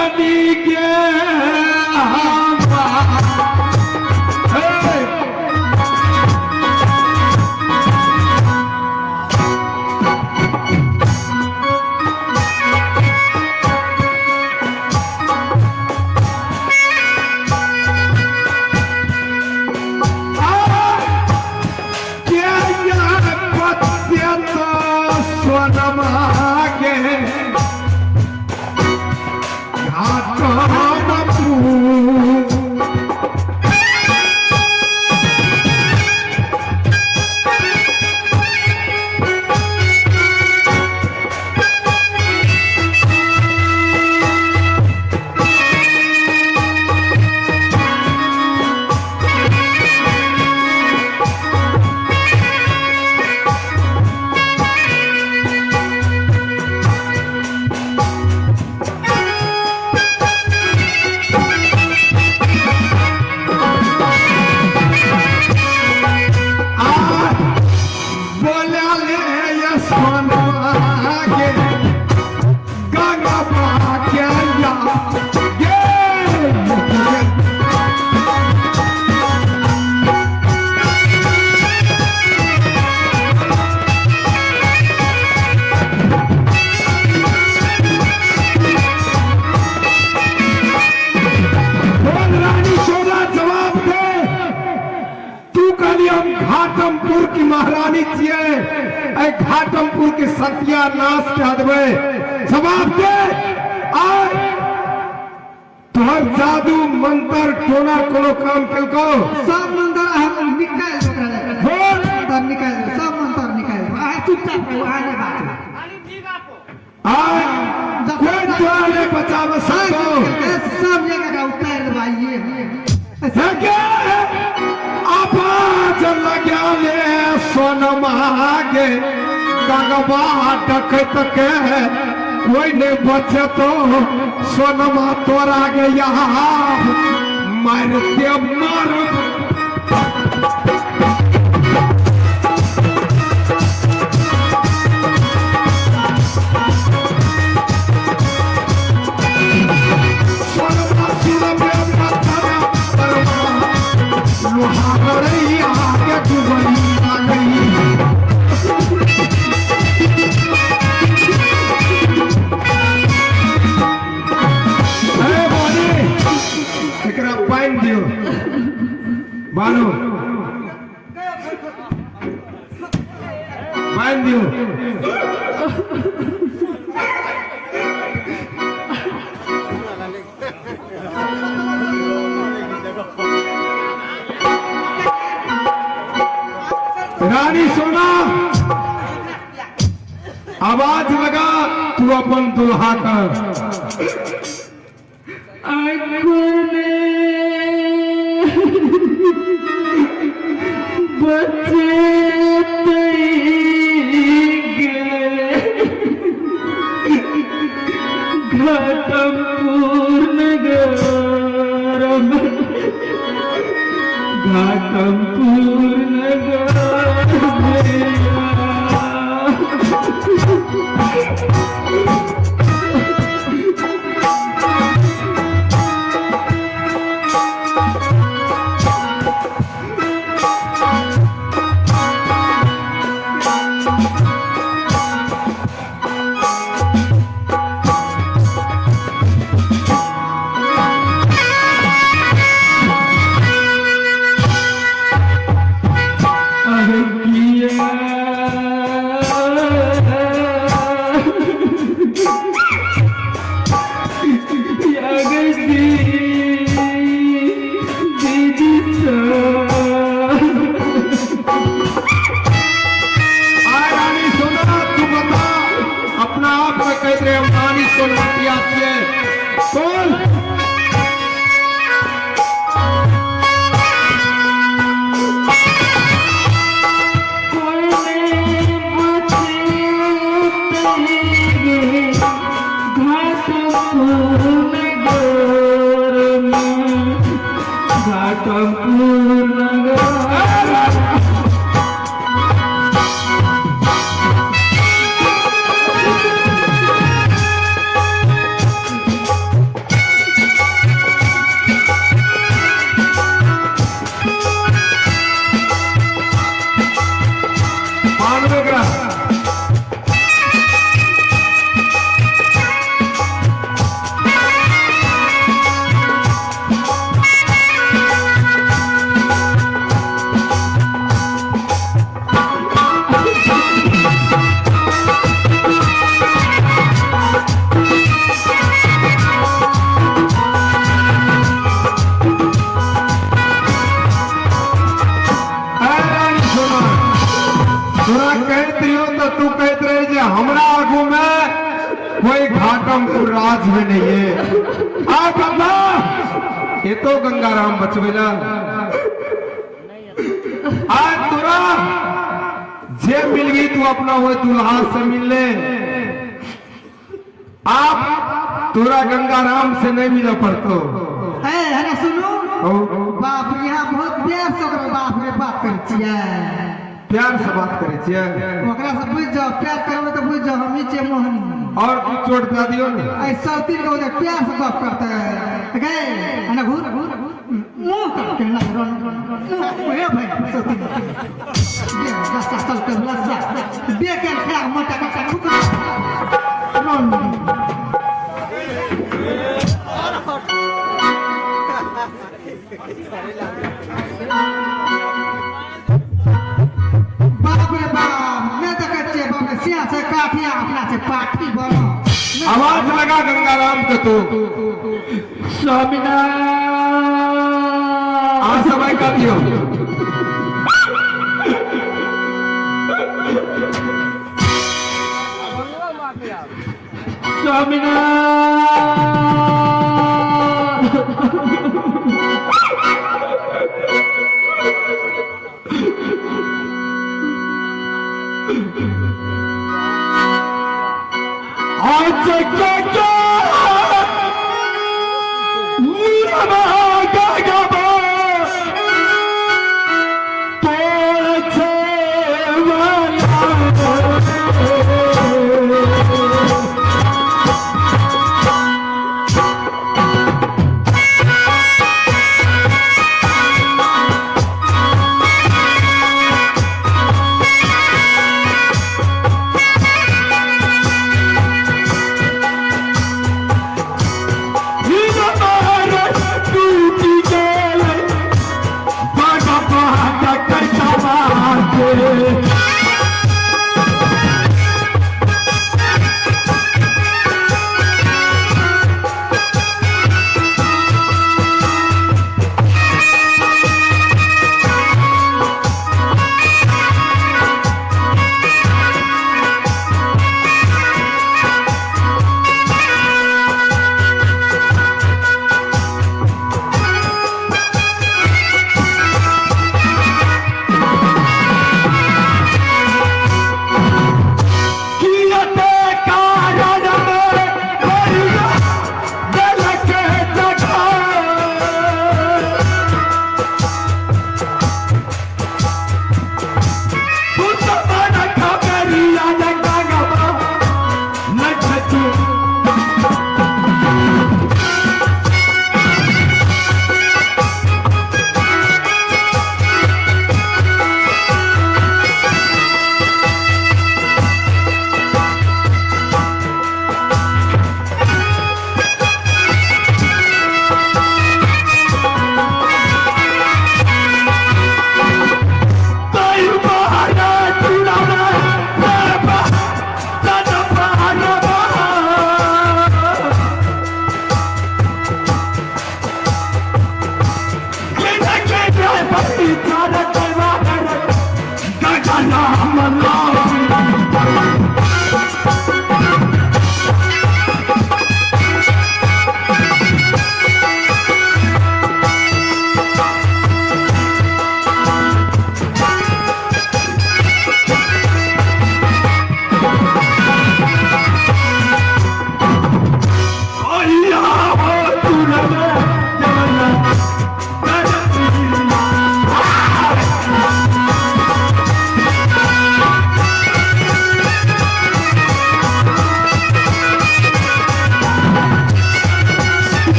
बनी के घाटमपुर की महारानी छिए घाटमपुर के सत्यानाश कह देवे जवाब दे तोहर जादू मंत्र टोना कोनो काम केलको सब मंत्र हम निकाल दो मंत्र निकाल दो सब मंत्र निकाल दो आ चुपचाप रहो आने बात खाली ठीक आपको कोई तोरे बचाव सको सब जगह का उतार दबाइए सके आवाज लगा ले सोनमा के गगबा डकैत के कोई नहीं बचे तो सोनमा तोरा गया मारते मार बानो बांध दियो रानी सोना आवाज लगा तू अपन दुल्हा कर घाटमपुर नगर घाटमपुर नगर मालूम करा तू कहते रहे जे हमरा आगू में कोई घाटमपुर राज में नहीं है। आ बाबा ये तो गंगाराम बचवेला आज तोरा जे मिल गई तू अपना हो दुल्हा से मिल ले। आप तोरा गंगाराम से नहीं मिला पड़तो है सुनो बाप रे यहाँ बहुत प्यार से ओकरा बाप रे बात कर छियै प्यार से बात करे छियै ओकरा से बुझ जाओ प्यार करबे तो बुझ जाओ हम ही छे मोहनी और तू चोट दे दियो ना ऐ सब तीन को प्यार से बात करता है गए ना घूर मुंह करके ना रोन ओए भाई सब तीन ये रास्ता चल कर लज्जा दे के खा मोटा का खुद रोन से काठिया अपना से पाठी बनो आवाज लगा गंगाराम के तू स्वामीनाथ आज समय का दियो तू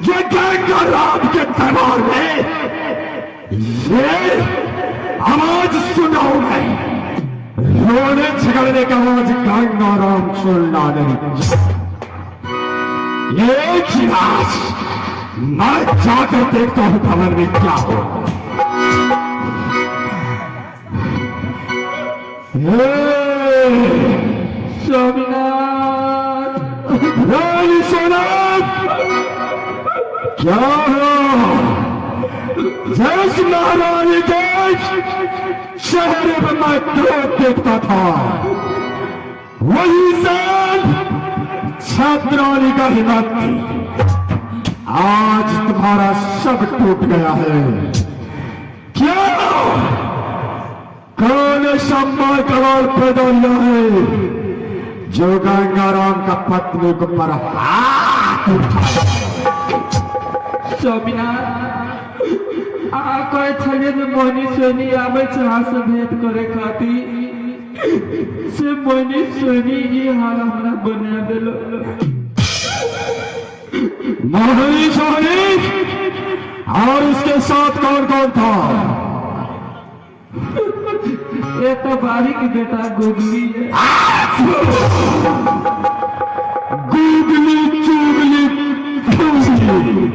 ये गंगाराम के दरबार में ये आवाज सुनाऊं मैं, रोने झगड़ने का आवाज गंगाराम सुनना नहीं। ये खिलास मैं जाकर देखता हूं भवन में क्या हो। स्वामीनाथ, रानी सोनाथ, क्या हो? जैस महारानी के शहर में मैं क्रोध देखता था, वही सब छात्रानी का हिम्मत थी। आज तुम्हारा सब टूट गया है। क्या कौन सम्मान करोड़ पैदा लिया है जो गंगाराम का पत्नी को पर हाथ उठाया? स्वामीनाथ, आ कहे छलिए जे मोनी सोनी आवे छै अहाँ से भेंट करे खातिर, से मोनी सोनी ई हाल हमरा बना देलो। मोहनी सोनी और उसके साथ कौन कौन था? ये तो बारी की बेटा गुगली है। गुगली चुगली फुगली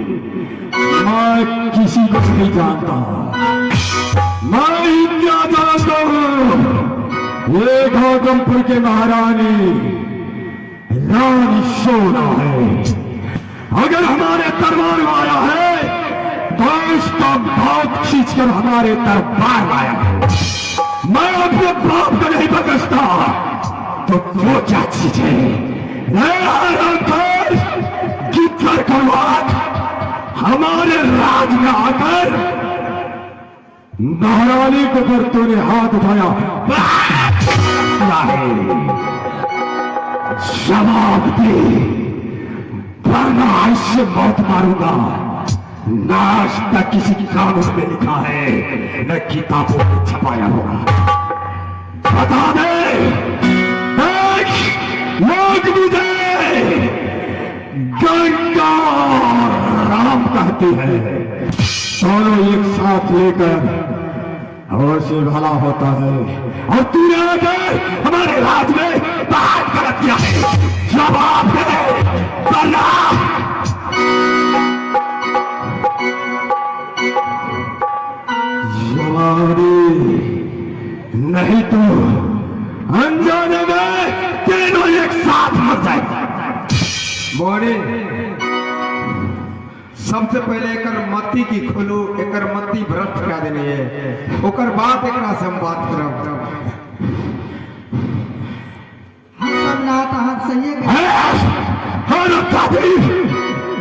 मैं किसी को नहीं जानता। मैं इतना जानता हूं, ये गौतमपुर के महारानी रानी सोना है। अगर हमारे दरबार में आया है तो उसका भाव खींचकर हमारे दरबार आया है। मैं अपने बाप को नहीं बख्शता तो वो क्या चीज है? गिरकर करवाट हमारे राज में आकर महारानी को पर तूने हाथ उठाया, क्या है? जवाब दे, वरना इससे मौत मारूंगा। ना आज तक किसी कानून में लिखा है, न किताबों में छपाया होगा। बता दे, लोग मुझे गंगा राम कहते हैं। दोनों एक साथ लेकर अवश्य भला होता है। और तूने आकर हमारे राज में बात गलत किया है। जवाब दे, वरना नहीं तो अनजाने में तीनों एक साथ मर जाएगा। मोरी, सबसे पहले एकर मत्ती की खोलू, एकर मत्ती भ्रष्ट क्या देनी है, ओकर बाद एकरा से हम बात करब।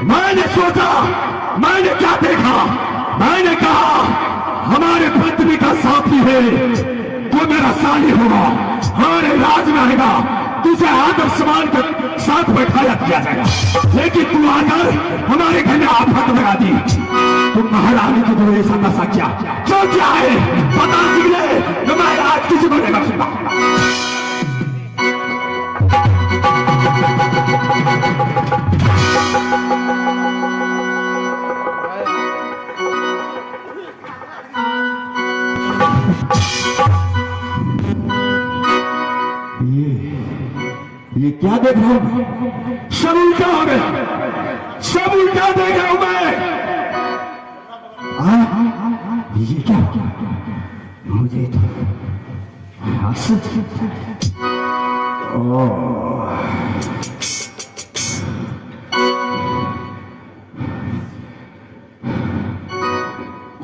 मैंने सोचा, मैंने क्या देखा? मैंने कहा हमारे पत्नी का साथी है तो मेरा साली होगा, हमारे राज में आएगा, तुझे आदर सम्मान के साथ बैठाया किया जाएगा। लेकिन तू आकर हमारे घर में आफत लगा दी। तुम महारानी को जो ऐसा नशा किया, जो क्या है पता सीख ले, तो मैं आज किसी को नहीं बख्शूंगा। ये क्या देख रहा हूं? सब उल्टा हो गया, सब उल्टा देख रहा हूं मैं। ये क्या? मुझे तो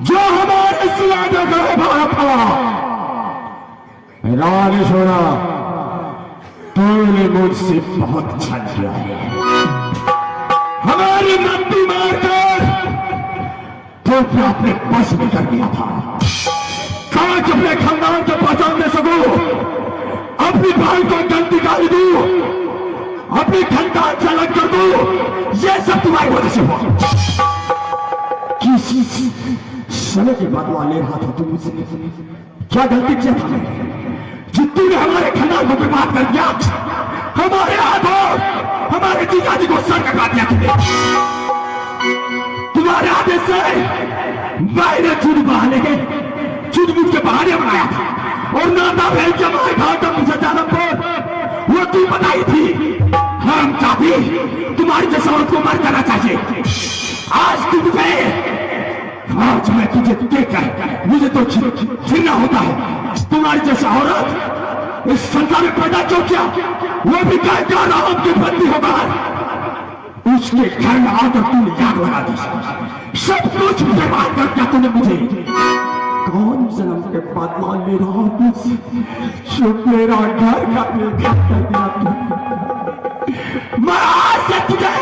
जो हमारे सिलाने का था रानी सोना, तूने मुझसे बहुत छल किया है। हमारी मत्ती मारकर तो अपने बस में कर दिया था। कहा कि अपने खानदान को पहचान दे सकूं, अपनी भाई को गलती गाली दूं, अपनी खानदान से अलग कर दूं, ये सब तुम्हारी वजह से हुआ। किसी समय के बदला ले रहा था तुम मुझसे, क्या गलती किया था मैंने? जितने ने हमारे खानदान को बर्बाद कर दिया, हमारे हाथों हमारे जीजा जी को सर कटा दिया तुमने। से मैंने झूठ बहाने के झूठ मूठ के बहाने बनाया था और नाता बहन के माए घाट मुझे जालमपुर वो तू बताई थी। हम चाहती तुम्हारी जैसा औरत को मर जाना चाहिए। आज तुझे आज मैं तुझे देखकर मुझे तो छीनना होता है। तुम्हारी जैसा औरत इस संसार में पैदा क्यों किया? वो भी क्या राम की बंदी होगा। उसके घर में आकर तूने याद लगा दी। सब कुछ बर्बाद कर दिया तूने मुझे। कौन जन्म के बदला ले रहा मुझसे जो मेरा घर का बेघर कर दिया तूने। मैं आज से तुझे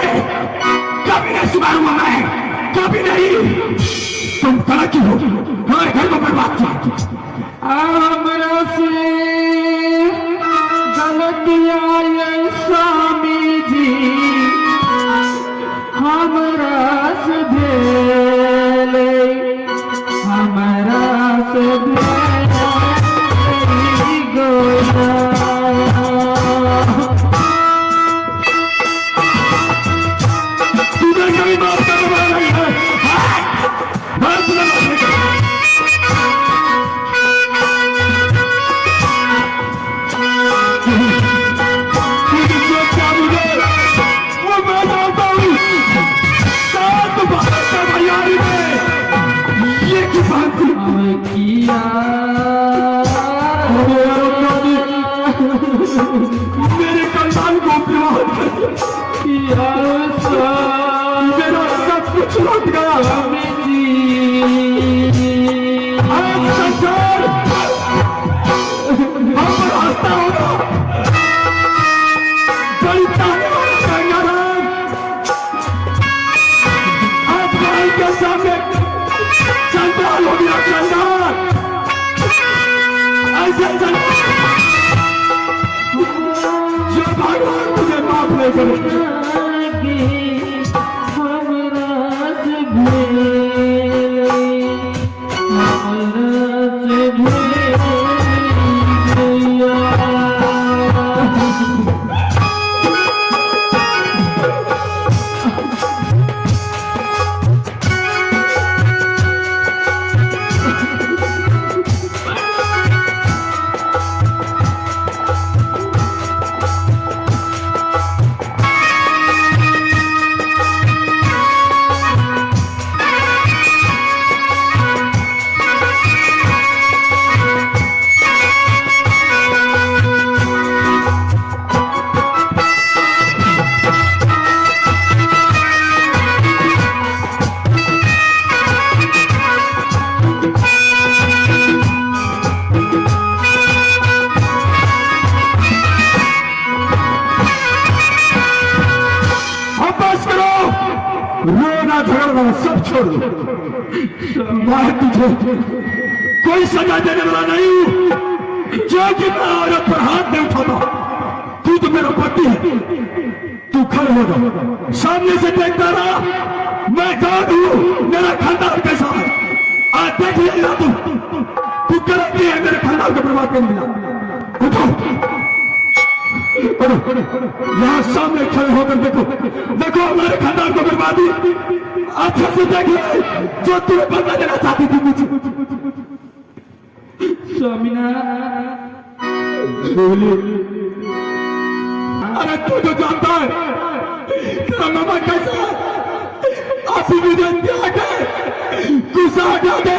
कभी नहीं सुधारूंगा। मैं कभी नहीं। तुम तरक्की हो हमारे घर को बर्बाद किया। हमरा से गलतियां ये स्वामी जी हमरा से भेले हमरा से भेले गोया। तुझे कभी माफ करने वाला नहीं है। मैं तुझे माफ नहीं करूंगा। तुझे जो क्या मुझे वो मैं जानता हूँ। सात बार का भैयारी में ये की बात थी। किया मेरे कल्याण को विवाद कर दिया। मेरा सब कुछ लौट गया। आज संसार हम पर हंसता होगा। बड़ी चाहने वाला गंगाराम आज भाई के सामने संतान हो गया। संतान ऐसे जो भगवान तुझे माफ नहीं करे। रोना झगड़ना सब छोड़ दो। मैं तुझे कोई सजा देने वाला नहीं हूं। जो कि मैं औरत पर हाथ नहीं उठाता। तू तो मेरा पति है। तू खड़े हो जा। सामने से देखता रहा मैं कौन हूं। मेरा खानदान कैसा है आज देख लेगा। तू करती है मेरे खानदान को बर्बाद कर दिया। उठो यहाँ सामने खड़े होकर देखो। देखो हमारे खानदान को बर्बादी अच्छा से देख ले जो तुम्हें बदला देना चाहती थी मुझे। स्वामीनारायण अरे तू तो जानता है तेरा मामा कैसा है। आप ही मुझे त्याग दे गुस्सा हटा दे।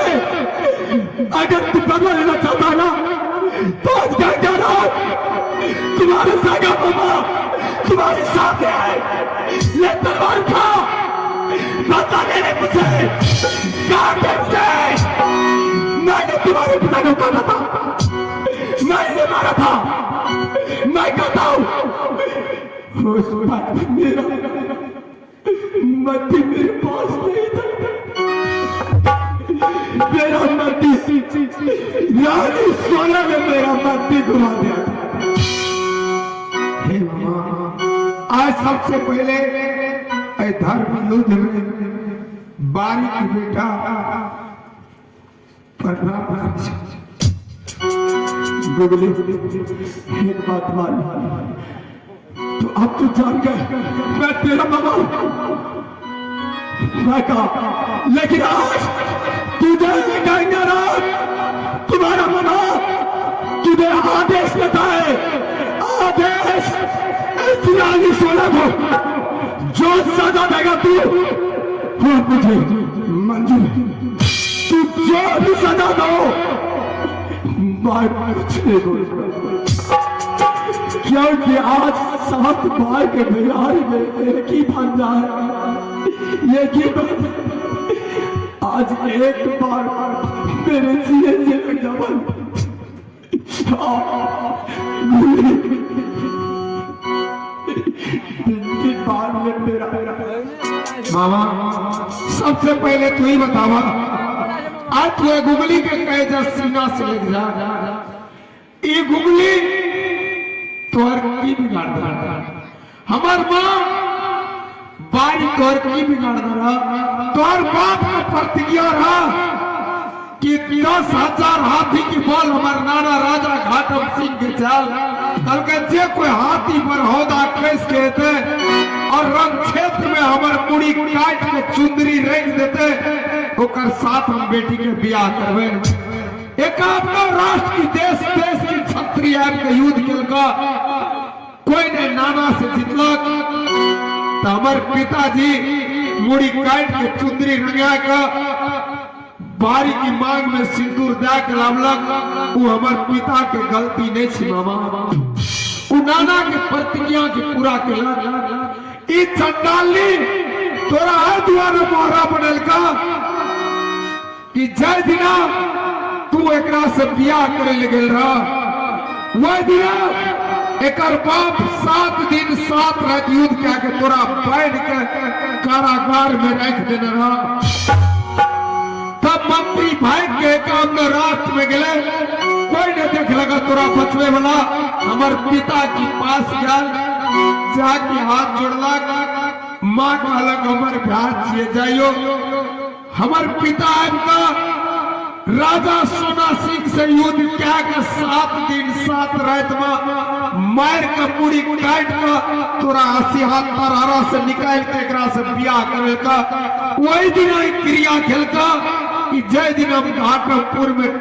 अगर तू बदला लेना चाहता ना तो आज क्या कर रहा तुम्हारे सागा मामा तुम्हारे सामने है। ले तलवार उठा बदला लेने मुझे काट दे मुझे। मैंने तुम्हारे पिता को काटा था। मैंने मारा था। मैं कहता हूं उस वक्त मेरा मत्ती मेरे पास नहीं था। मेरा मत्ती रानी सोना ने मेरा मत्ती घुमा दिया था। हे मामा आज सबसे पहले धर्म युद्ध में बारी की बेटा गुगली एक बात मान तो अब तो जान गए मैं तेरा मामा मैं कहा, लेकिन आज तुझे कहेंगे रात तुम्हारा मना तुझे आदेश देता है, आदेश इस सोलह को जो सजा देगा तू वो मुझे मंजूर है। तू जो भी सजा दो मैं कुछ नहीं बोलूंगा, क्योंकि आज 7 भाई के बिहार में एक ही बन जाए, एक ही बन। आज एक बार मेरे सीने से जबल तीन बार में मेरा मामा सबसे पहले तू ही बतावा, आज तू ये गुगली के कहे जा सीना से ले जा, ये गुगली तोहर की बिगाड़ दे, हमार माँ बाई तोहर की बिगाड़ दे, तोहर बाप का प्रतिज्ञा रहा कि 10,000 हाथी की बोल हमार नाना राजा घाटम सिंह के चाल, कल के जे कोई हाथी पर होदा कैस के थे और रंग क्षेत्र में हमार मुड़ी काट के चुंदरी रेंग देते, ओकर साथ हम बेटी के बियाह करवे। एक आपका राष्ट्र की देश की क्षत्रिय के युद्ध खेलका कोई ने नाना से जितलक, तो हमारे पिताजी मुड़ी काट के चुंदरी रंगा का बारी की मांग में सिंदूर दे के लावलक, वो हमारे पिता के गलती नहीं थी मामा, वो नाना के प्रतिज्ञा के पूरा केलक। ई चंडाली तोरा हर द्वारा मोहरा बनल का कि जय दिना तू एकरा से बियाह करे ले गेल रहा, वह दिना एकर बाप 7 दिन 7 रात युद्ध के तोरा बैठ के कारागार में रख देने रहा। तब मंत्री भाई के काम में रात में गए, कोई ने देख लगा तोरा बचवे वाला, हमार पिता के पास गया, जाके हाथ जोड़ला, माँ कहलक हमारे ब्याह छिए जाइयो। हमार पिता आपका राजा सोना सिंह से युद्ध क्या के 7 दिन 7 रात में मार के पूरी काट के तोरा 80 हाथ तरारा से निकाल के एकरा से बियाह करे का, वही दिन क्रिया खेल का कि जय दिन हम घाटमपुर में